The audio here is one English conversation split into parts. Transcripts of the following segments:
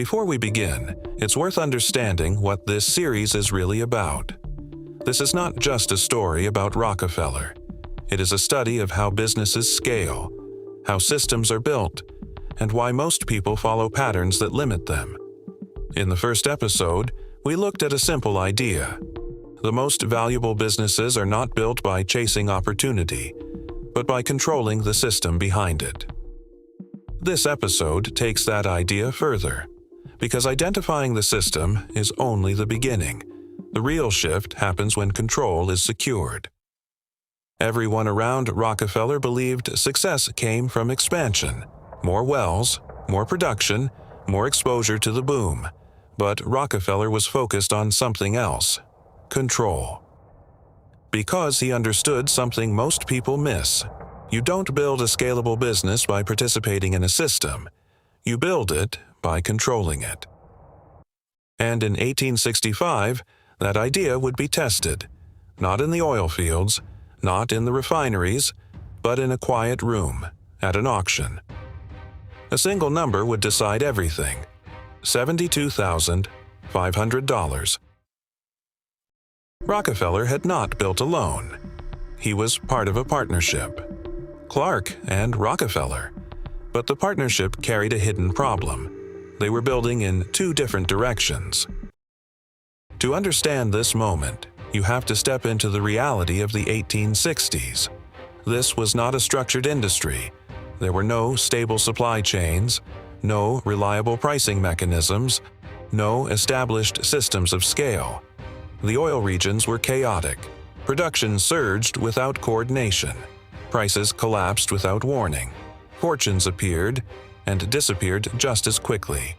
Before we begin, it's worth understanding what this series is really about. This is not just a story about Rockefeller. It is a study of how businesses scale, how systems are built, and why most people follow patterns that limit them. In the first episode, we looked at a simple idea. The most valuable businesses are not built by chasing opportunity, but by controlling the system behind it. This episode takes that idea further, because identifying the system is only the beginning. The real shift happens when control is secured. Everyone around Rockefeller believed success came from expansion, more wells, more production, more exposure to the boom. But Rockefeller was focused on something else: control. Because he understood something most people miss. You don't build a scalable business by participating in a system. You build it by controlling it. And in 1865, that idea would be tested, not in the oil fields, not in the refineries, but in a quiet room, at an auction. A single number would decide everything: $72,500. Rockefeller had not built alone. He was part of a partnership. Clark and Rockefeller. But the partnership carried a hidden problem. They were building in two different directions. To understand this moment, you have to step into the reality of the 1860s. This was not a structured industry. There were no stable supply chains, no reliable pricing mechanisms, no established systems of scale. The oil regions were chaotic. Production surged without coordination. Prices collapsed without warning. Fortunes appeared and disappeared just as quickly.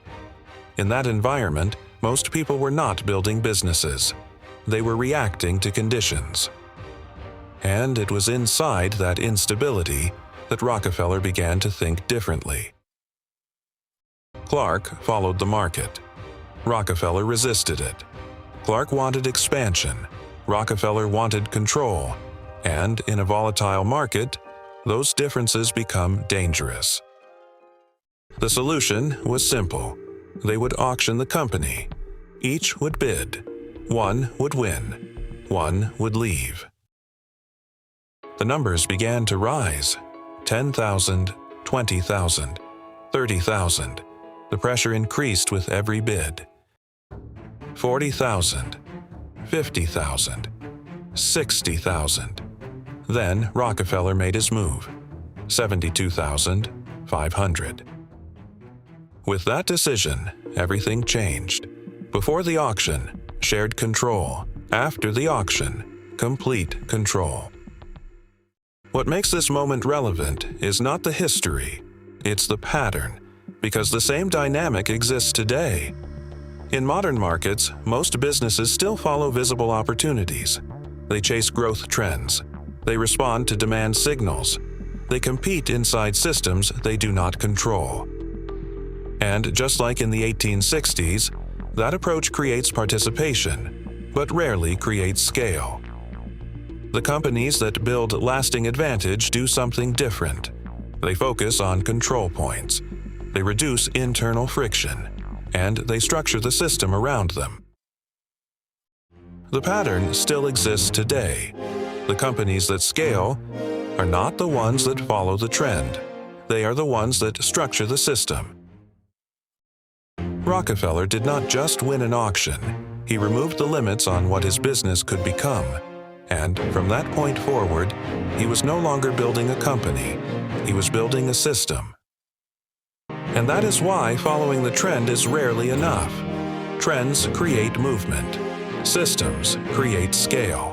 In that environment, most people were not building businesses. They were reacting to conditions. And it was inside that instability that Rockefeller began to think differently. Clark followed the market. Rockefeller resisted it. Clark wanted expansion. Rockefeller wanted control. And in a volatile market, those differences become dangerous. The solution was simple. They would auction the company. Each would bid. One would win. One would leave. The numbers began to rise. 10,000, 20,000, 30,000. The pressure increased with every bid. 40,000, 50,000, 60,000. Then Rockefeller made his move, 72,500. With that decision, everything changed. Before the auction, shared control. After the auction, complete control. What makes this moment relevant is not the history, it's the pattern, because the same dynamic exists today. In modern markets, most businesses still follow visible opportunities. They chase growth trends. They respond to demand signals. They compete inside systems they do not control. And just like in the 1860s, that approach creates participation, but rarely creates scale. The companies that build lasting advantage do something different. They focus on control points. They reduce internal friction, and they structure the system around them. The pattern still exists today. The companies that scale are not the ones that follow the trend. They are the ones that structure the system. Rockefeller did not just win an auction. He removed the limits on what his business could become. And from that point forward, he was no longer building a company. He was building a system. And that is why following the trend is rarely enough. Trends create movement. Systems create scale.